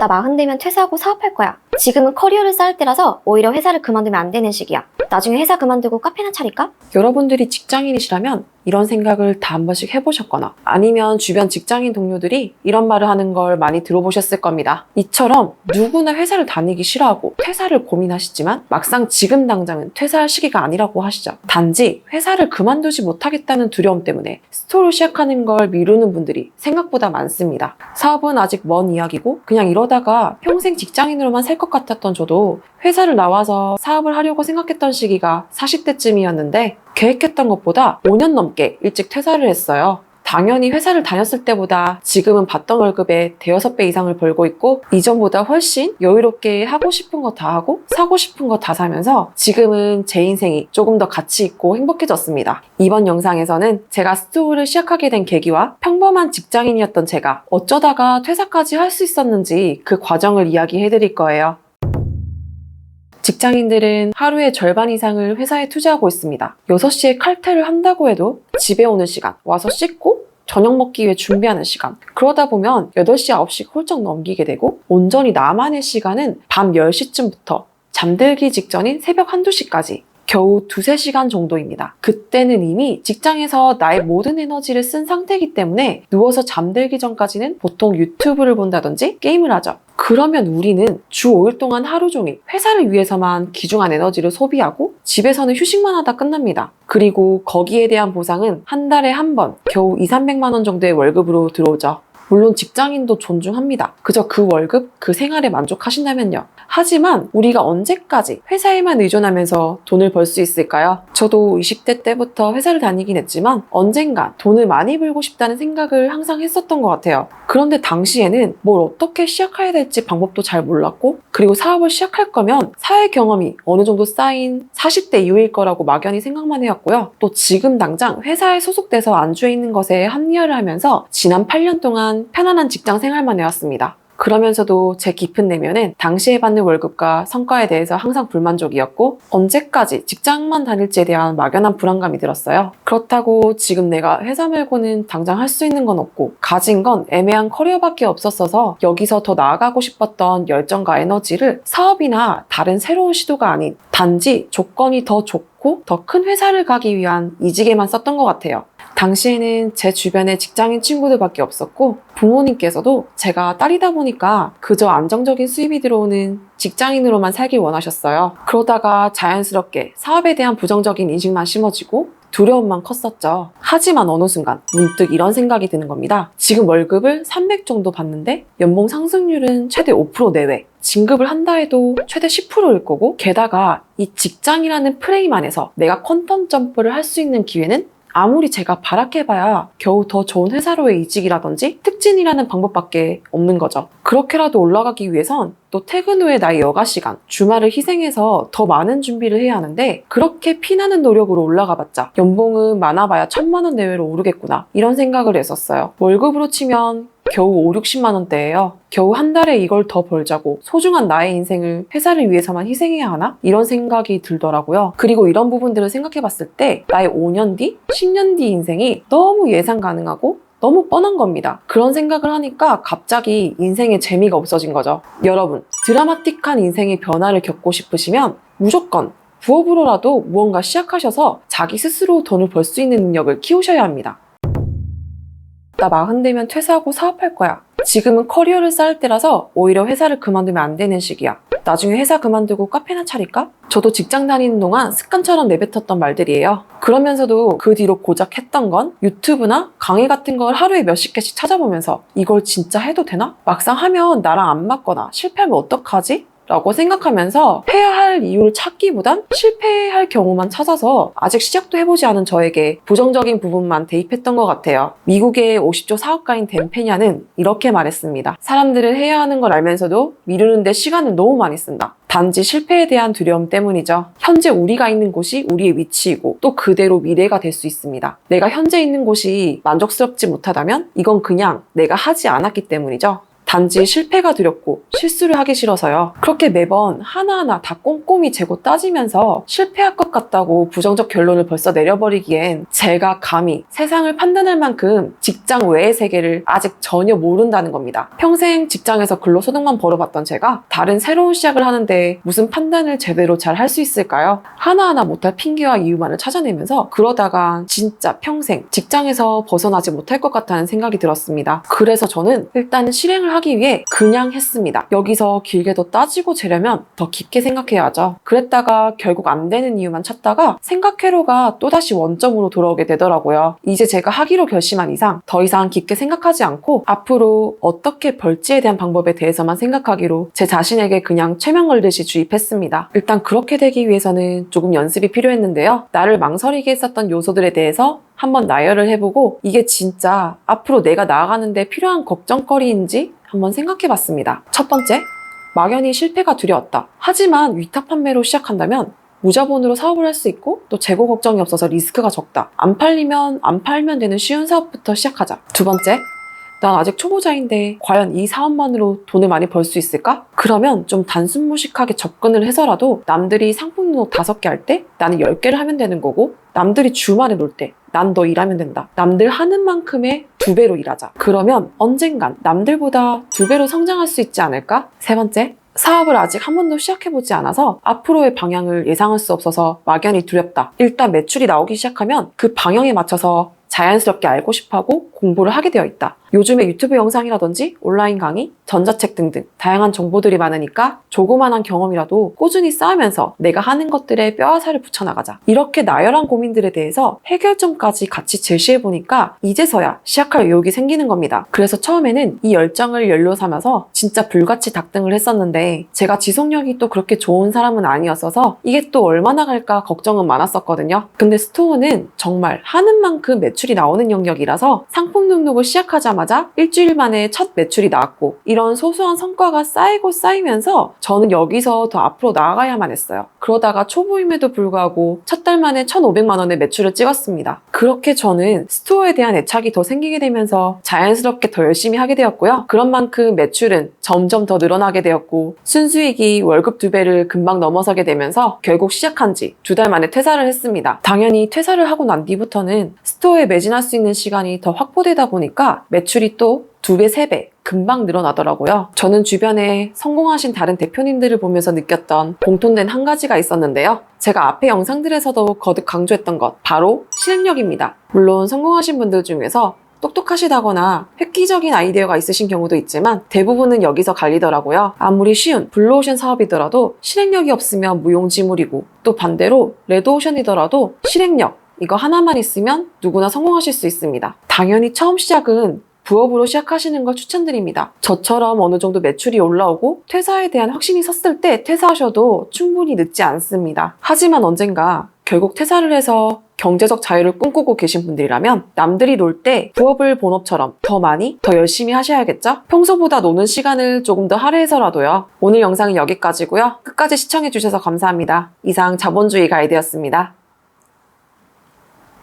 나 40 되면 퇴사하고 사업할 거야. 지금은 커리어를 쌓을 때라서 오히려 회사를 그만두면 안 되는 시기야. 나중에 회사 그만두고 카페나 차릴까? 여러분들이 직장인이시라면 이런 생각을 다 한 번씩 해보셨거나 아니면 주변 직장인 동료들이 이런 말을 하는 걸 많이 들어보셨을 겁니다. 이처럼 누구나 회사를 다니기 싫어하고 퇴사를 고민하시지만 막상 지금 당장은 퇴사할 시기가 아니라고 하시죠. 단지 회사를 그만두지 못하겠다는 두려움 때문에 스토어를 시작하는 걸 미루는 분들이 생각보다 많습니다. 사업은 아직 먼 이야기고 그냥 이러다가 평생 직장인으로만 살 것 같았던 저도 회사를 나와서 사업을 하려고 생각했던 시기가 40대쯤이었는데 계획했던 것보다 5년 넘게 일찍 퇴사를 했어요. 당연히 회사를 다녔을 때보다 지금은 받던 월급의 대여섯 배 이상을 벌고 있고 이전보다 훨씬 여유롭게 하고 싶은 거 다 하고 사고 싶은 거 다 사면서 지금은 제 인생이 조금 더 가치 있고 행복해졌습니다. 이번 영상에서는 제가 스토어를 시작하게 된 계기와 평범한 직장인이었던 제가 어쩌다가 퇴사까지 할 수 있었는지 그 과정을 이야기해 드릴 거예요. 직장인들은 하루의 절반 이상을 회사에 투자하고 있습니다. 6시에 칼퇴를 한다고 해도 집에 오는 시간, 와서 씻고 저녁 먹기 위해 준비하는 시간, 그러다 보면 8시, 9시가 훌쩍 넘기게 되고 온전히 나만의 시간은 밤 10시쯤부터 잠들기 직전인 새벽 1, 2시까지 겨우 2, 3시간 정도입니다. 그때는 이미 직장에서 나의 모든 에너지를 쓴 상태이기 때문에 누워서 잠들기 전까지는 보통 유튜브를 본다든지 게임을 하죠. 그러면 우리는 주 5일 동안 하루 종일 회사를 위해서만 귀중한 에너지를 소비하고 집에서는 휴식만 하다 끝납니다. 그리고 거기에 대한 보상은 한 달에 한 번 겨우 2, 300만 원 정도의 월급으로 들어오죠. 물론 직장인도 존중합니다. 그저 그 월급, 그 생활에 만족하신다면요. 하지만 우리가 언제까지 회사에만 의존하면서 돈을 벌 수 있을까요? 저도 20대 때부터 회사를 다니긴 했지만 언젠가 돈을 많이 벌고 싶다는 생각을 항상 했었던 것 같아요. 그런데 당시에는 뭘 어떻게 시작해야 될지 방법도 잘 몰랐고 그리고 사업을 시작할 거면 사회 경험이 어느 정도 쌓인 40대 이후일 거라고 막연히 생각만 해왔고요. 또 지금 당장 회사에 소속돼서 안주해 있는 것에 합리화를 하면서 지난 8년 동안 편안한 직장 생활만 해왔습니다. 그러면서도 제 깊은 내면은 당시에 받는 월급과 성과에 대해서 항상 불만족이었고 언제까지 직장만 다닐지에 대한 막연한 불안감이 들었어요. 그렇다고 지금 내가 회사 말고는 당장 할 수 있는 건 없고 가진 건 애매한 커리어밖에 없었어서 여기서 더 나아가고 싶었던 열정과 에너지를 사업이나 다른 새로운 시도가 아닌 단지 조건이 더 좋고 더 큰 회사를 가기 위한 이직에만 썼던 것 같아요. 당시에는 제 주변에 직장인 친구들밖에 없었고 부모님께서도 제가 딸이다 보니까 그저 안정적인 수입이 들어오는 직장인으로만 살길 원하셨어요. 그러다가 자연스럽게 사업에 대한 부정적인 인식만 심어지고 두려움만 컸었죠. 하지만 어느 순간 문득 이런 생각이 드는 겁니다. 지금 월급을 300 정도 받는데 연봉 상승률은 최대 5% 내외. 진급을 한다 해도 최대 10%일 거고 게다가 이 직장이라는 프레임 안에서 내가 퀀텀 점프를 할 수 있는 기회는 아무리 제가 바라해봐야 겨우 더 좋은 회사로의 이직이라든지 특진이라는 방법밖에 없는 거죠. 그렇게라도 올라가기 위해선 또 퇴근 후에 나의 여가 시간, 주말을 희생해서 더 많은 준비를 해야 하는데 그렇게 피나는 노력으로 올라가봤자 연봉은 많아봐야 1000만 원 내외로 오르겠구나 이런 생각을 했었어요. 월급으로 치면 겨우 5, 60만 원대예요. 겨우 한 달에 이걸 더 벌자고 소중한 나의 인생을 회사를 위해서만 희생해야 하나? 이런 생각이 들더라고요. 그리고 이런 부분들을 생각해봤을 때 나의 5년 뒤, 10년 뒤 인생이 너무 예상 가능하고 너무 뻔한 겁니다. 그런 생각을 하니까 갑자기 인생에 재미가 없어진 거죠. 여러분, 드라마틱한 인생의 변화를 겪고 싶으시면 무조건 부업으로라도 무언가 시작하셔서 자기 스스로 돈을 벌 수 있는 능력을 키우셔야 합니다. 나 40 되면 퇴사하고 사업할 거야. 지금은 커리어를 쌓을 때라서 오히려 회사를 그만두면 안 되는 시기야. 나중에 회사 그만두고 카페나 차릴까? 저도 직장 다니는 동안 습관처럼 내뱉었던 말들이에요. 그러면서도 그 뒤로 고작 했던 건 유튜브나 강의 같은 걸 하루에 몇십 개씩 찾아보면서 이걸 진짜 해도 되나? 막상 하면 나랑 안 맞거나 실패하면 어떡하지? 라고 생각하면서 해야 할 이유를 찾기보단 실패할 경우만 찾아서 아직 시작도 해보지 않은 저에게 부정적인 부분만 대입했던 것 같아요. 미국의 50조 사업가인 댄 페냐는 이렇게 말했습니다. 사람들은 해야 하는 걸 알면서도 미루는데 시간을 너무 많이 쓴다. 단지 실패에 대한 두려움 때문이죠. 현재 우리가 있는 곳이 우리의 위치이고 또 그대로 미래가 될 수 있습니다. 내가 현재 있는 곳이 만족스럽지 못하다면 이건 그냥 내가 하지 않았기 때문이죠. 단지 실패가 두렵고 실수를 하기 싫어서요. 그렇게 매번 하나하나 다 꼼꼼히 재고 따지면서 실패할 것 같다고 부정적 결론을 벌써 내려버리기엔 제가 감히 세상을 판단할 만큼 직장 외의 세계를 아직 전혀 모른다는 겁니다. 평생 직장에서 근로소득만 벌어봤던 제가 다른 새로운 시작을 하는데 무슨 판단을 제대로 잘 할 수 있을까요? 하나하나 못할 핑계와 이유만을 찾아내면서 그러다가 진짜 평생 직장에서 벗어나지 못할 것 같다는 생각이 들었습니다. 그래서 저는 일단 실행을 하기 위해 그냥 했습니다. 여기서 길게 더 따지고 재려면 더 깊게 생각해야죠. 그랬다가 결국 안 되는 이유만 찾다가 생각회로가 또다시 원점으로 돌아오게 되더라고요. 이제 제가 하기로 결심한 이상 더 이상 깊게 생각하지 않고 앞으로 어떻게 벌지에 대한 방법에 대해서만 생각하기로 제 자신에게 그냥 최면 걸듯이 주입했습니다. 일단 그렇게 되기 위해서는 조금 연습이 필요했는데요. 나를 망설이게 했었던 요소들에 대해서 한번 나열을 해보고 이게 진짜 앞으로 내가 나아가는데 필요한 걱정거리인지 한번 생각해봤습니다. 첫 번째, 막연히 실패가 두려웠다. 하지만 위탁 판매로 시작한다면 무자본으로 사업을 할 수 있고 또 재고 걱정이 없어서 리스크가 적다. 안 팔면 되는 쉬운 사업부터 시작하자. 두 번째, 난 아직 초보자인데 과연 이 사업만으로 돈을 많이 벌 수 있을까? 그러면 좀 단순무식하게 접근을 해서라도 남들이 상품 등록 5개 할 때 나는 10개를 하면 되는 거고 남들이 주말에 놀 때 난 더 일하면 된다. 남들 하는 만큼의 2배로 일하자. 그러면 언젠간 남들보다 2배로 성장할 수 있지 않을까? 세 번째, 사업을 아직 한 번도 시작해보지 않아서 앞으로의 방향을 예상할 수 없어서 막연히 두렵다. 일단 매출이 나오기 시작하면 그 방향에 맞춰서 자연스럽게 알고 싶어하고 공부를 하게 되어 있다. 요즘에 유튜브 영상이라든지 온라인 강의, 전자책 등등 다양한 정보들이 많으니까 조그만한 경험이라도 꾸준히 쌓으면서 내가 하는 것들에 뼈와 살을 붙여나가자. 이렇게 나열한 고민들에 대해서 해결점까지 같이 제시해보니까 이제서야 시작할 의욕이 생기는 겁니다. 그래서 처음에는 이 열정을 연료 삼아서 진짜 불같이 닥등을 했었는데 제가 지속력이 또 그렇게 좋은 사람은 아니었어서 이게 또 얼마나 갈까 걱정은 많았었거든요. 근데 스토어는 정말 하는 만큼 매출이 나오는 영역이라서 상품 등록을 시작하자마자 일주일 만에 첫 매출이 나왔고 이런 소소한 성과가 쌓이고 쌓이면서 저는 여기서 더 앞으로 나아가야만 했어요. 그러다가 초보임에도 불구하고 첫 달 만에 1,500만 원의 매출을 찍었습니다. 그렇게 저는 스토어에 대한 애착이 더 생기게 되면서 자연스럽게 더 열심히 하게 되었고요. 그런 만큼 매출은 점점 더 늘어나게 되었고 순수익이 월급 2배를 금방 넘어서게 되면서 결국 시작한 지 2달 만에 퇴사를 했습니다. 당연히 퇴사를 하고 난 뒤부터는 스토어에 매진할 수 있는 시간이 더 확보되다 보니까 매출이 또 2배, 3배 금방 늘어나더라고요. 저는 주변에 성공하신 다른 대표님들을 보면서 느꼈던 공통된 한 가지가 있었는데요. 제가 앞에 영상들에서도 거듭 강조했던 것, 바로 실행력입니다. 물론 성공하신 분들 중에서 똑똑하시다거나 획기적인 아이디어가 있으신 경우도 있지만 대부분은 여기서 갈리더라고요. 아무리 쉬운 블루오션 사업이더라도 실행력이 없으면 무용지물이고 또 반대로 레드오션이더라도 실행력, 이거 하나만 있으면 누구나 성공하실 수 있습니다. 당연히 처음 시작은 부업으로 시작하시는 걸 추천드립니다. 저처럼 어느 정도 매출이 올라오고 퇴사에 대한 확신이 섰을 때 퇴사하셔도 충분히 늦지 않습니다. 하지만 언젠가 결국 퇴사를 해서 경제적 자유를 꿈꾸고 계신 분들이라면 남들이 놀 때 부업을 본업처럼 더 많이, 더 열심히 하셔야겠죠? 평소보다 노는 시간을 조금 더 할애해서라도요. 오늘 영상은 여기까지고요. 끝까지 시청해주셔서 감사합니다. 이상 자본주의 가이드였습니다.